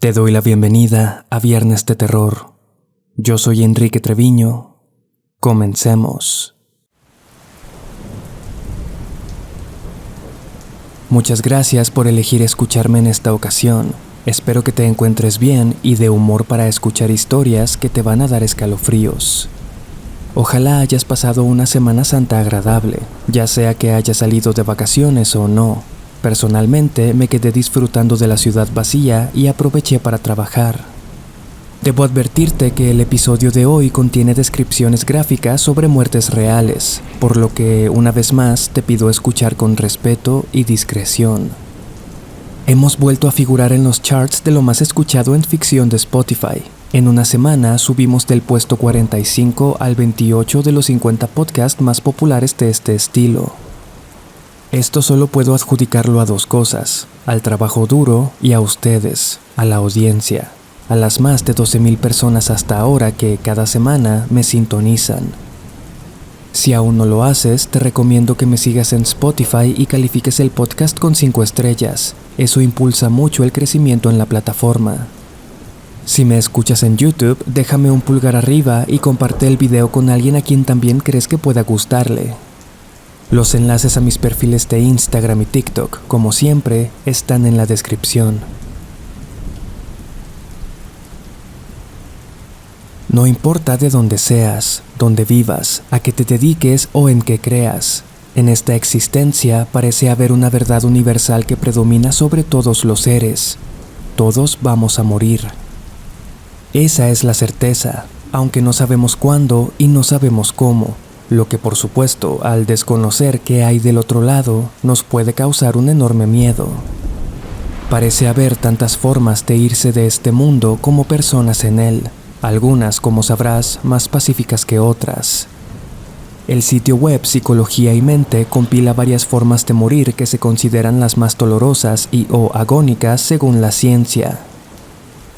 Te doy la bienvenida a Viernes de Terror. Yo soy Enrique Treviño. Comencemos. Muchas gracias por elegir escucharme en esta ocasión. Espero que te encuentres bien y de humor para escuchar historias que te van a dar escalofríos. Ojalá hayas pasado una Semana Santa agradable, ya sea que hayas salido de vacaciones o no. Personalmente me quedé disfrutando de la ciudad vacía y aproveché para trabajar. Debo advertirte que el episodio de hoy contiene descripciones gráficas sobre muertes reales, por lo que una vez más te pido escuchar con respeto y discreción. Hemos vuelto a figurar en los charts de lo más escuchado en ficción de Spotify. En una semana subimos del puesto 45 al 28 de los 50 podcasts más populares de este estilo. Esto solo puedo adjudicarlo a dos cosas: al trabajo duro y a ustedes, a la audiencia, a las más de 12,000 personas hasta ahora que cada semana me sintonizan. Si aún no lo haces, te recomiendo que me sigas en Spotify y califiques el podcast con 5 estrellas. Eso impulsa mucho el crecimiento en la plataforma. Si me escuchas en YouTube, déjame un pulgar arriba y comparte el video con alguien a quien también crees que pueda gustarle. Los enlaces a mis perfiles de Instagram y TikTok, como siempre, están en la descripción. No importa de dónde seas, dónde vivas, a qué te dediques o en qué creas, en esta existencia parece haber una verdad universal que predomina sobre todos los seres. Todos vamos a morir. Esa es la certeza, aunque no sabemos cuándo y no sabemos cómo. Lo que por supuesto, al desconocer qué hay del otro lado, nos puede causar un enorme miedo. Parece haber tantas formas de irse de este mundo como personas en él, algunas, como sabrás, más pacíficas que otras. El sitio web Psicología y Mente compila varias formas de morir que se consideran las más dolorosas y o agónicas según la ciencia.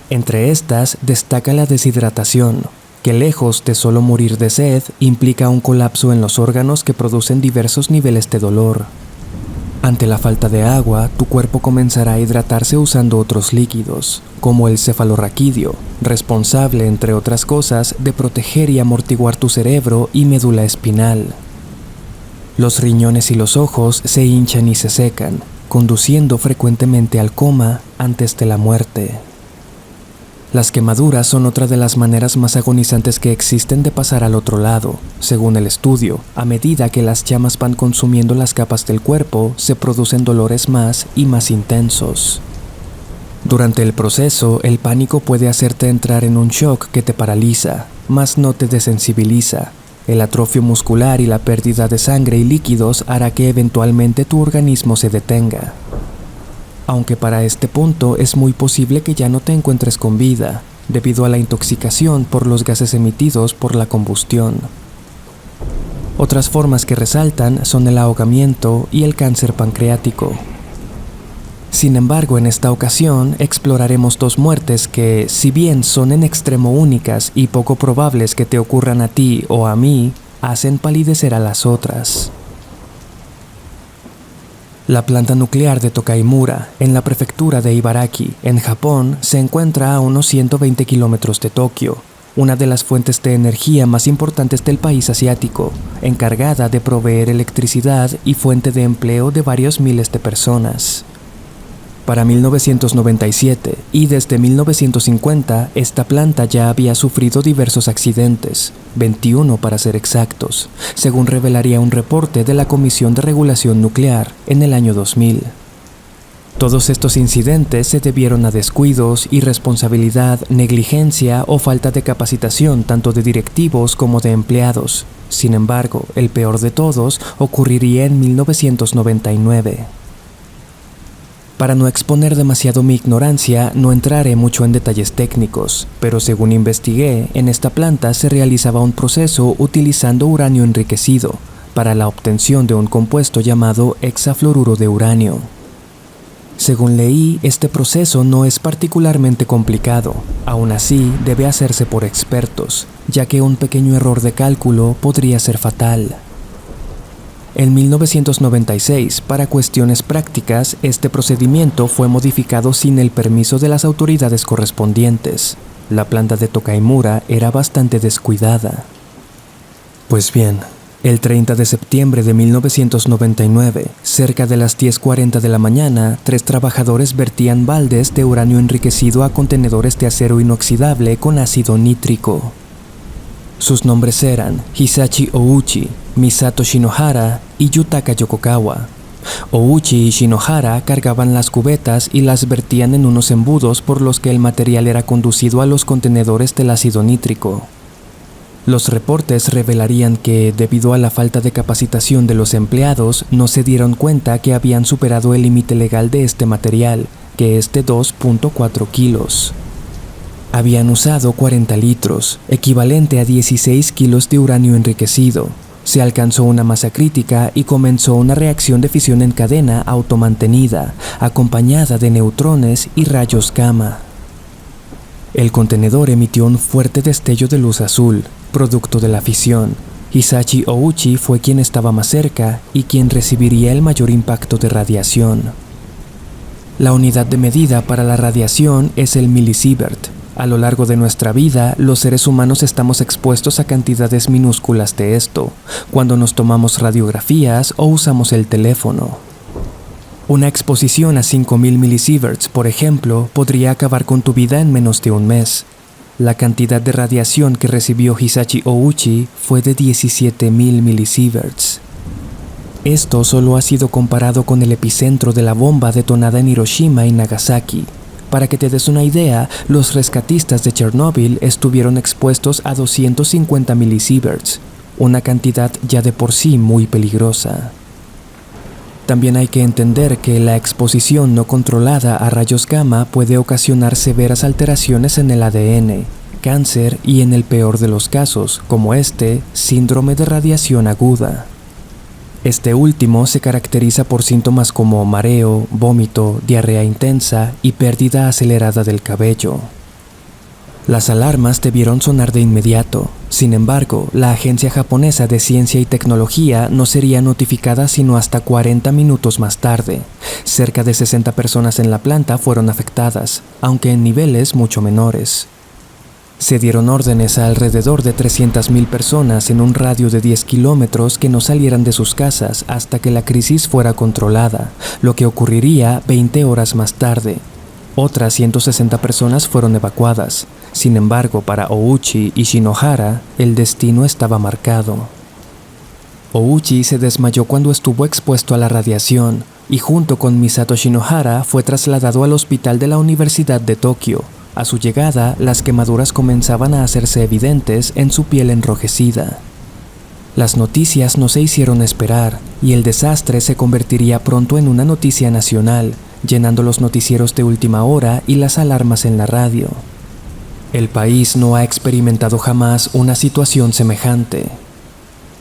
Entre estas destaca la deshidratación, que lejos de solo morir de sed, implica un colapso en los órganos que producen diversos niveles de dolor. Ante la falta de agua, tu cuerpo comenzará a hidratarse usando otros líquidos, como el cefalorraquídeo, responsable, entre otras cosas, de proteger y amortiguar tu cerebro y médula espinal. Los riñones y los ojos se hinchan y se secan, conduciendo frecuentemente al coma antes de la muerte. Las quemaduras son otra de las maneras más agonizantes que existen de pasar al otro lado. Según el estudio, a medida que las llamas van consumiendo las capas del cuerpo, se producen dolores más y más intensos. Durante el proceso, el pánico puede hacerte entrar en un shock que te paraliza, mas no te desensibiliza. El atrofio muscular y la pérdida de sangre y líquidos hará que eventualmente tu organismo se detenga. Aunque para este punto es muy posible que ya no te encuentres con vida, debido a la intoxicación por los gases emitidos por la combustión. Otras formas que resaltan son el ahogamiento y el cáncer pancreático. Sin embargo, en esta ocasión exploraremos dos muertes que, si bien son en extremo únicas y poco probables que te ocurran a ti o a mí, hacen palidecer a las otras. La planta nuclear de Tokaimura, en la prefectura de Ibaraki, en Japón, se encuentra a unos 120 kilómetros de Tokio, una de las fuentes de energía más importantes del país asiático, encargada de proveer electricidad y fuente de empleo de varios miles de personas. Para 1997 y desde 1950, esta planta ya había sufrido diversos accidentes, 21 para ser exactos, según revelaría un reporte de la Comisión de Regulación Nuclear en el año 2000. Todos estos incidentes se debieron a descuidos, irresponsabilidad, negligencia o falta de capacitación tanto de directivos como de empleados. Sin embargo, el peor de todos ocurriría en 1999. Para no exponer demasiado mi ignorancia, no entraré mucho en detalles técnicos, pero según investigué, en esta planta se realizaba un proceso utilizando uranio enriquecido para la obtención de un compuesto llamado hexafluoruro de uranio. Según leí, este proceso no es particularmente complicado, aún así debe hacerse por expertos, ya que un pequeño error de cálculo podría ser fatal. En 1996, para cuestiones prácticas, este procedimiento fue modificado sin el permiso de las autoridades correspondientes. La planta de Tokaimura era bastante descuidada. Pues bien, el 30 de septiembre de 1999, cerca de las 10:40 de la mañana, 3 trabajadores vertían baldes de uranio enriquecido a contenedores de acero inoxidable con ácido nítrico. Sus nombres eran Hisashi Ouchi, Misato Shinohara y Yutaka Yokokawa. Ouchi y Shinohara cargaban las cubetas y las vertían en unos embudos por los que el material era conducido a los contenedores del ácido nítrico. Los reportes revelarían que, debido a la falta de capacitación de los empleados, no se dieron cuenta que habían superado el límite legal de este material, que es de 2.4 kilos. Habían usado 40 litros, equivalente a 16 kilos de uranio enriquecido. Se alcanzó una masa crítica y comenzó una reacción de fisión en cadena automantenida, acompañada de neutrones y rayos gamma. El contenedor emitió un fuerte destello de luz azul, producto de la fisión. Hisashi Ouchi fue quien estaba más cerca y quien recibiría el mayor impacto de radiación. La unidad de medida para la radiación es el milisievert. A lo largo de nuestra vida, los seres humanos estamos expuestos a cantidades minúsculas de esto, cuando nos tomamos radiografías o usamos el teléfono. Una exposición a 5000 milisieverts, por ejemplo, podría acabar con tu vida en menos de un mes. La cantidad de radiación que recibió Hisashi Ouchi fue de 17,000 milisieverts. Esto solo ha sido comparado con el epicentro de la bomba detonada en Hiroshima y Nagasaki. Para que te des una idea, los rescatistas de Chernóbil estuvieron expuestos a 250 milisieverts, una cantidad ya de por sí muy peligrosa. También hay que entender que la exposición no controlada a rayos gamma puede ocasionar severas alteraciones en el ADN, cáncer y, en el peor de los casos, como síndrome de radiación aguda. Este último se caracteriza por síntomas como mareo, vómito, diarrea intensa y pérdida acelerada del cabello. Las alarmas debieron sonar de inmediato. Sin embargo, la Agencia Japonesa de Ciencia y Tecnología no sería notificada sino hasta 40 minutos más tarde. Cerca de 60 personas en la planta fueron afectadas, aunque en niveles mucho menores. Se dieron órdenes a alrededor de 300,000 personas en un radio de 10 kilómetros que no salieran de sus casas hasta que la crisis fuera controlada, lo que ocurriría 20 horas más tarde. Otras 160 personas fueron evacuadas. Sin embargo, para Ouchi y Shinohara, el destino estaba marcado. Ouchi se desmayó cuando estuvo expuesto a la radiación y junto con Misato Shinohara fue trasladado al hospital de la Universidad de Tokio. A su llegada, las quemaduras comenzaban a hacerse evidentes en su piel enrojecida. Las noticias no se hicieron esperar y el desastre se convertiría pronto en una noticia nacional, llenando los noticieros de última hora y las alarmas en la radio. El país no ha experimentado jamás una situación semejante,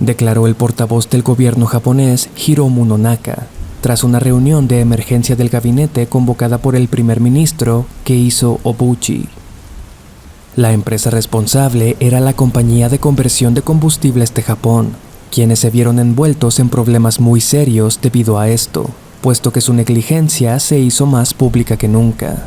declaró el portavoz del gobierno japonés Hiromu Nonaka, tras una reunión de emergencia del gabinete convocada por el primer ministro Keizo Obuchi. La empresa responsable era la compañía de conversión de combustibles de Japón, quienes se vieron envueltos en problemas muy serios debido a esto, puesto que su negligencia se hizo más pública que nunca.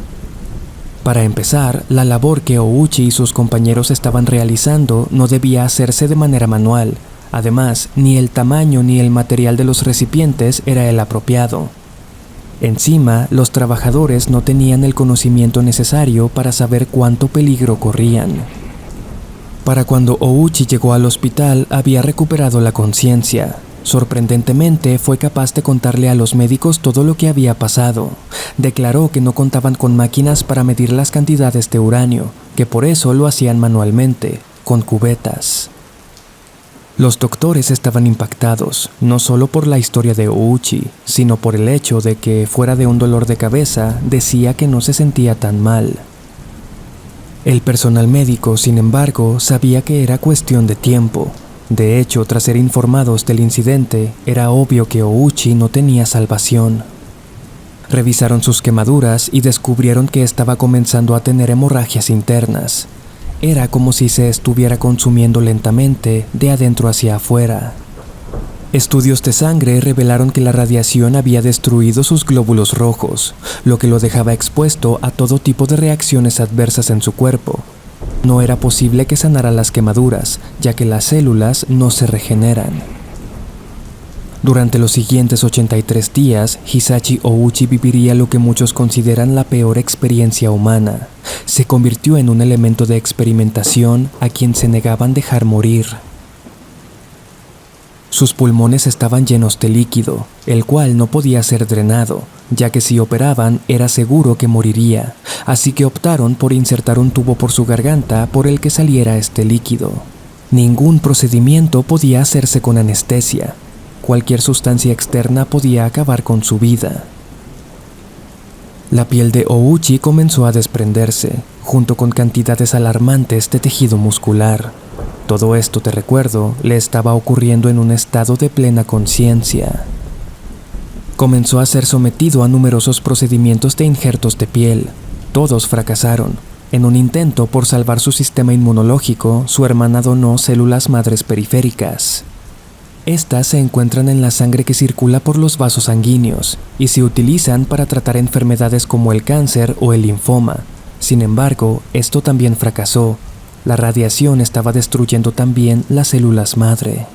Para empezar, la labor que Ouchi y sus compañeros estaban realizando no debía hacerse de manera manual. Además, ni el tamaño ni el material de los recipientes era el apropiado. Encima, los trabajadores no tenían el conocimiento necesario para saber cuánto peligro corrían. Para cuando Ouchi llegó al hospital, había recuperado la conciencia. Sorprendentemente, fue capaz de contarle a los médicos todo lo que había pasado. Declaró que no contaban con máquinas para medir las cantidades de uranio, que por eso lo hacían manualmente, con cubetas. Los doctores estaban impactados, no solo por la historia de Ouchi, sino por el hecho de que, fuera de un dolor de cabeza, decía que no se sentía tan mal. El personal médico, sin embargo, sabía que era cuestión de tiempo. De hecho, tras ser informados del incidente, era obvio que Ouchi no tenía salvación. Revisaron sus quemaduras y descubrieron que estaba comenzando a tener hemorragias internas. Era como si se estuviera consumiendo lentamente de adentro hacia afuera. Estudios de sangre revelaron que la radiación había destruido sus glóbulos rojos, lo que lo dejaba expuesto a todo tipo de reacciones adversas en su cuerpo. No era posible que sanara las quemaduras, ya que las células no se regeneran. Durante los siguientes 83 días, Hisashi Ouchi viviría lo que muchos consideran la peor experiencia humana. Se convirtió en un elemento de experimentación a quien se negaban dejar morir. Sus pulmones estaban llenos de líquido, el cual no podía ser drenado, ya que si operaban era seguro que moriría, así que optaron por insertar un tubo por su garganta por el que saliera este líquido. Ningún procedimiento podía hacerse con anestesia. Cualquier sustancia externa podía acabar con su vida. La piel de Ouchi comenzó a desprenderse, junto con cantidades alarmantes de tejido muscular. Todo esto, te recuerdo, le estaba ocurriendo en un estado de plena conciencia. Comenzó a ser sometido a numerosos procedimientos de injertos de piel. Todos fracasaron. En un intento por salvar su sistema inmunológico, su hermana donó células madres periféricas. Estas se encuentran en la sangre que circula por los vasos sanguíneos y se utilizan para tratar enfermedades como el cáncer o el linfoma. Sin embargo, esto también fracasó. La radiación estaba destruyendo también las células madre.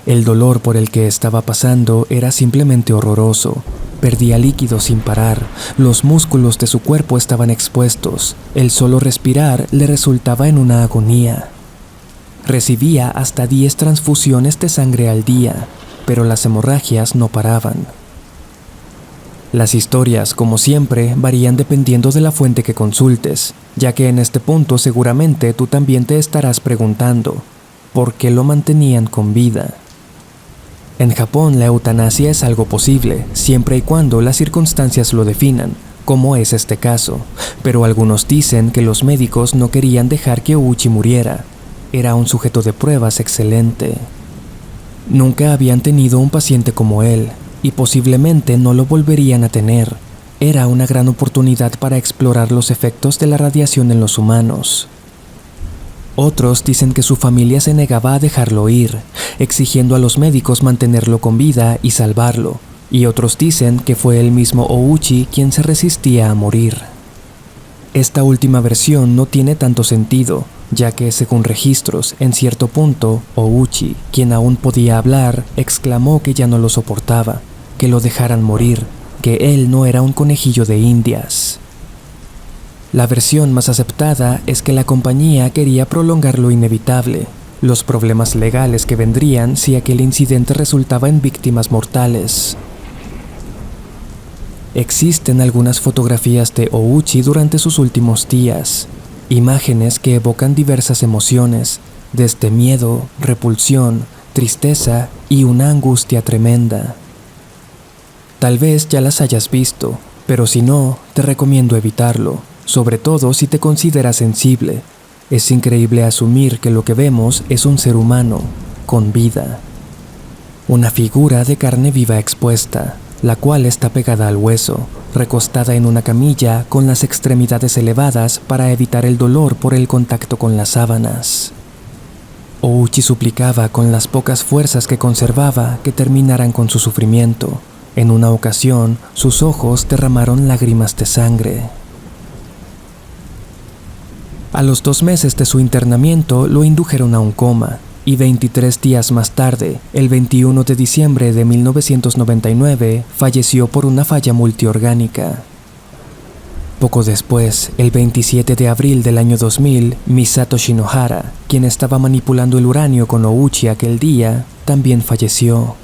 El dolor por el que estaba pasando era simplemente horroroso. Perdía líquido sin parar, los músculos de su cuerpo estaban expuestos, el solo respirar le resultaba en una agonía. Recibía hasta 10 transfusiones de sangre al día, pero las hemorragias no paraban. Las historias, como siempre, varían dependiendo de la fuente que consultes, ya que en este punto seguramente tú también te estarás preguntando, ¿por qué lo mantenían con vida? En Japón la eutanasia es algo posible, siempre y cuando las circunstancias lo definan, como es este caso, pero algunos dicen que los médicos no querían dejar que Ouchi muriera. Era un sujeto de pruebas excelente. Nunca habían tenido un paciente como él, y posiblemente no lo volverían a tener. Era una gran oportunidad para explorar los efectos de la radiación en los humanos. Otros dicen que su familia se negaba a dejarlo ir, exigiendo a los médicos mantenerlo con vida y salvarlo, y otros dicen que fue el mismo Ouchi quien se resistía a morir. Esta última versión no tiene tanto sentido, ya que, según registros, en cierto punto, Ouchi, quien aún podía hablar, exclamó que ya no lo soportaba, que lo dejaran morir, que él no era un conejillo de indias. La versión más aceptada es que la compañía quería prolongar lo inevitable, los problemas legales que vendrían si aquel incidente resultaba en víctimas mortales. Existen algunas fotografías de Ouchi durante sus últimos días, imágenes que evocan diversas emociones, desde miedo, repulsión, tristeza y una angustia tremenda. Tal vez ya las hayas visto, pero si no, te recomiendo evitarlo, sobre todo si te consideras sensible. Es increíble asumir que lo que vemos es un ser humano, con vida. Una figura de carne viva expuesta, la cual está pegada al hueso, recostada en una camilla con las extremidades elevadas para evitar el dolor por el contacto con las sábanas. Ouchi suplicaba con las pocas fuerzas que conservaba que terminaran con su sufrimiento. En una ocasión, sus ojos derramaron lágrimas de sangre. A los 2 meses de su internamiento lo indujeron a un coma, y 23 días más tarde, el 21 de diciembre de 1999, falleció por una falla multiorgánica. Poco después, el 27 de abril del año 2000, Misato Shinohara, quien estaba manipulando el uranio con Ouchi aquel día, también falleció.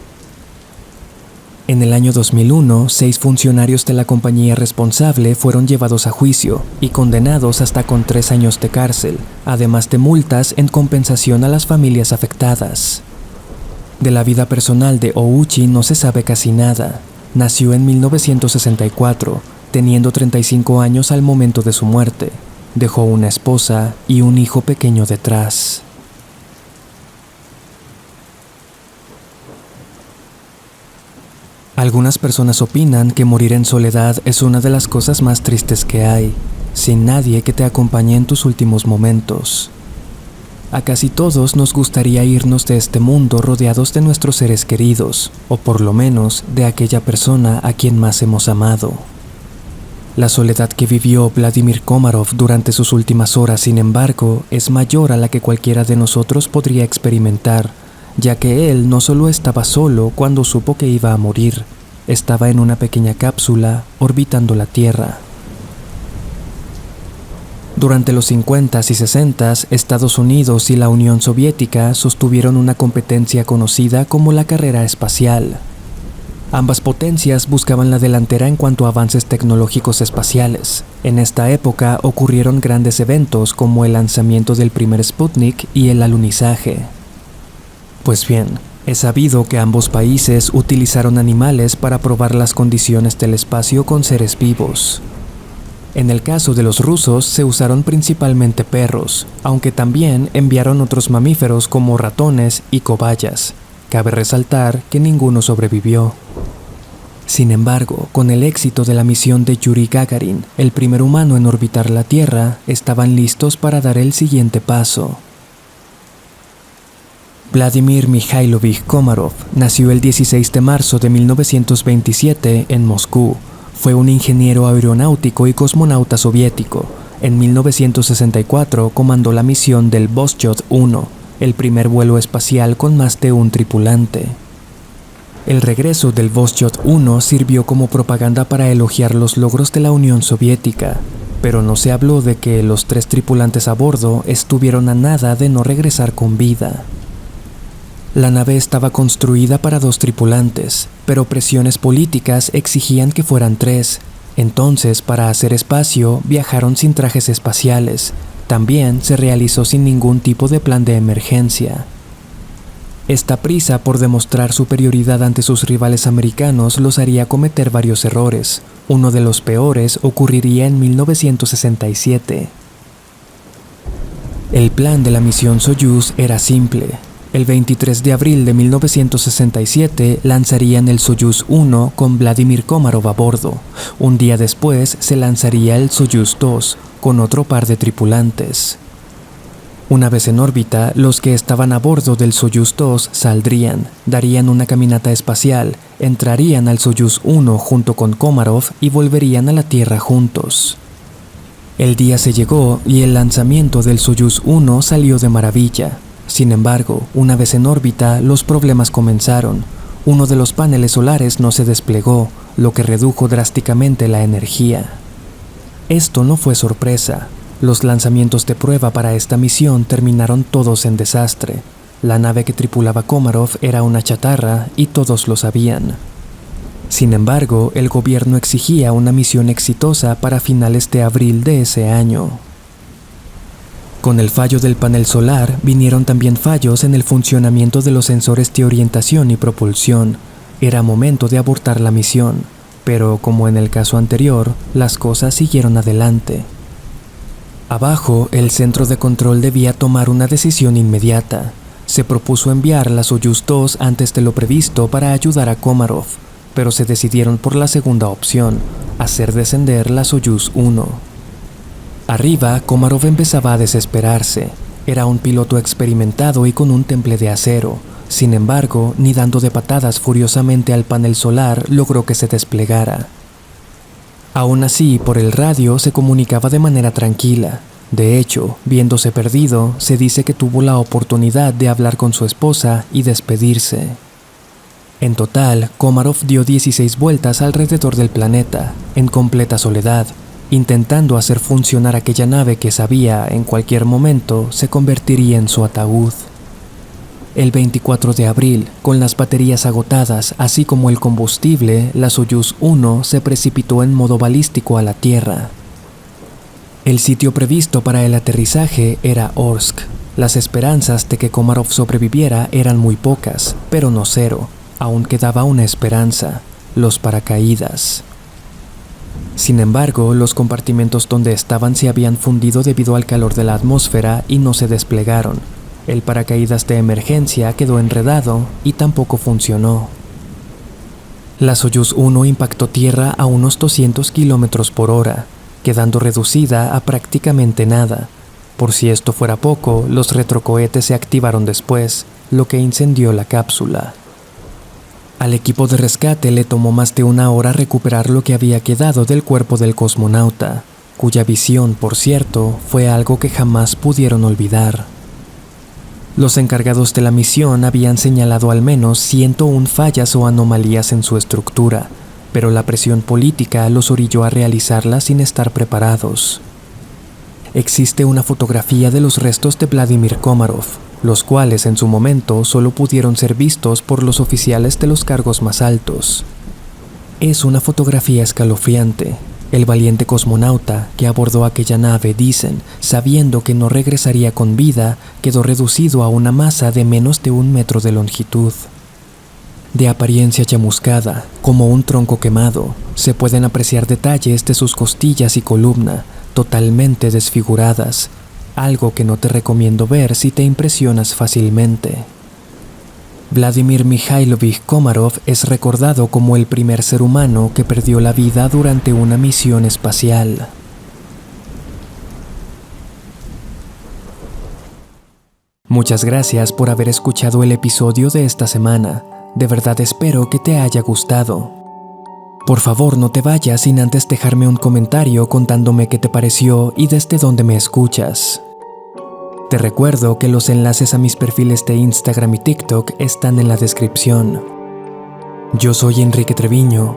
En el año 2001, 6 funcionarios de la compañía responsable fueron llevados a juicio y condenados hasta con 3 años de cárcel, además de multas en compensación a las familias afectadas. De la vida personal de Ouchi no se sabe casi nada. Nació en 1964, teniendo 35 años al momento de su muerte. Dejó una esposa y un hijo pequeño detrás. Algunas personas opinan que morir en soledad es una de las cosas más tristes que hay, sin nadie que te acompañe en tus últimos momentos. a casi todos nos gustaría irnos de este mundo rodeados de nuestros seres queridos, o por lo menos de aquella persona a quien más hemos amado. La soledad que vivió Vladimir Komarov durante sus últimas horas, sin embargo, es mayor a la que cualquiera de nosotros podría experimentar, ya que él no solo estaba solo cuando supo que iba a morir, estaba en una pequeña cápsula orbitando la Tierra. Durante los 50s y 60s, Estados Unidos y la Unión Soviética sostuvieron una competencia conocida como la carrera espacial. Ambas potencias buscaban la delantera en cuanto a avances tecnológicos espaciales. En esta época ocurrieron grandes eventos como el lanzamiento del primer Sputnik y el alunizaje. Pues bien, es sabido que ambos países utilizaron animales para probar las condiciones del espacio con seres vivos. En el caso de los rusos se usaron principalmente perros, aunque también enviaron otros mamíferos como ratones y cobayas. Cabe resaltar que ninguno sobrevivió. Sin embargo, con el éxito de la misión de Yuri Gagarin, el primer humano en orbitar la Tierra, estaban listos para dar el siguiente paso. Vladimir Mikhailovich Komarov nació el 16 de marzo de 1927 en Moscú. Fue un ingeniero aeronáutico y cosmonauta soviético. En 1964 comandó la misión del Vostochny 1, el primer vuelo espacial con más de un tripulante. El regreso del Vostochny 1 sirvió como propaganda para elogiar los logros de la Unión Soviética, pero no se habló de que los 3 tripulantes a bordo estuvieron a nada de no regresar con vida. La nave estaba construida para 2 tripulantes, pero presiones políticas exigían que fueran 3. Entonces, para hacer espacio, viajaron sin trajes espaciales. También se realizó sin ningún tipo de plan de emergencia. Esta prisa por demostrar superioridad ante sus rivales americanos los haría cometer varios errores. Uno de los peores ocurriría en 1967. El plan de la misión Soyuz era simple. El 23 de abril de 1967 lanzarían el Soyuz 1 con Vladimir Komarov a bordo. Un día después se lanzaría el Soyuz 2 con otro par de tripulantes. Una vez en órbita, los que estaban a bordo del Soyuz 2 saldrían, darían una caminata espacial, entrarían al Soyuz 1 junto con Komarov y volverían a la Tierra juntos. El día se llegó y el lanzamiento del Soyuz 1 salió de maravilla. Sin embargo, una vez en órbita, los problemas comenzaron. Uno de los paneles solares no se desplegó, lo que redujo drásticamente la energía. Esto no fue sorpresa. Los lanzamientos de prueba para esta misión terminaron todos en desastre. La nave que tripulaba Komarov era una chatarra y todos lo sabían. Sin embargo, el gobierno exigía una misión exitosa para finales de abril de ese año. Con el fallo del panel solar vinieron también fallos en el funcionamiento de los sensores de orientación y propulsión. Era momento de abortar la misión, pero como en el caso anterior, las cosas siguieron adelante. Abajo, el centro de control debía tomar una decisión inmediata. Se propuso enviar la Soyuz 2 antes de lo previsto para ayudar a Komarov, pero se decidieron por la segunda opción, hacer descender la Soyuz 1. Arriba, Komarov empezaba a desesperarse. Era un piloto experimentado y con un temple de acero. Sin embargo, ni dando de patadas furiosamente al panel solar logró que se desplegara. Aún así, por el radio se comunicaba de manera tranquila. De hecho, viéndose perdido, se dice que tuvo la oportunidad de hablar con su esposa y despedirse. En total, Komarov dio 16 vueltas alrededor del planeta, en completa soledad, intentando hacer funcionar aquella nave que sabía en cualquier momento se convertiría en su ataúd. El 24 de abril, con las baterías agotadas así como el combustible, la Soyuz 1 se precipitó en modo balístico a la Tierra. El sitio previsto para el aterrizaje era Orsk. Las esperanzas de que Komarov sobreviviera eran muy pocas, pero no cero. Aún quedaba una esperanza: los paracaídas. Sin embargo, los compartimentos donde estaban se habían fundido debido al calor de la atmósfera y no se desplegaron. El paracaídas de emergencia quedó enredado y tampoco funcionó. La Soyuz 1 impactó tierra a unos 200 km/h, quedando reducida a prácticamente nada. Por si esto fuera poco, los retrocohetes se activaron después, lo que incendió la cápsula. Al equipo de rescate le tomó más de 1 hora recuperar lo que había quedado del cuerpo del cosmonauta, cuya visión, por cierto, fue algo que jamás pudieron olvidar. Los encargados de la misión habían señalado al menos 101 fallas o anomalías en su estructura, pero la presión política los orilló a realizarlas sin estar preparados. Existe una fotografía de los restos de Vladimir Komarov, los cuales en su momento solo pudieron ser vistos por los oficiales de los cargos más altos. Es una fotografía escalofriante. El valiente cosmonauta que abordó aquella nave, dicen, sabiendo que no regresaría con vida, quedó reducido a una masa de menos de 1 metro de longitud. De apariencia chamuscada, como un tronco quemado, se pueden apreciar detalles de sus costillas y columna, totalmente desfiguradas, algo que no te recomiendo ver si te impresionas fácilmente. Vladimir Mikhailovich Komarov es recordado como el primer ser humano que perdió la vida durante una misión espacial. Muchas gracias por haber escuchado el episodio de esta semana. De verdad espero que te haya gustado. Por favor, no te vayas sin antes dejarme un comentario contándome qué te pareció y desde dónde me escuchas. Te recuerdo que los enlaces a mis perfiles de Instagram y TikTok están en la descripción. Yo soy Enrique Treviño.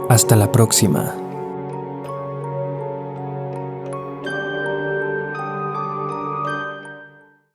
Hasta la próxima.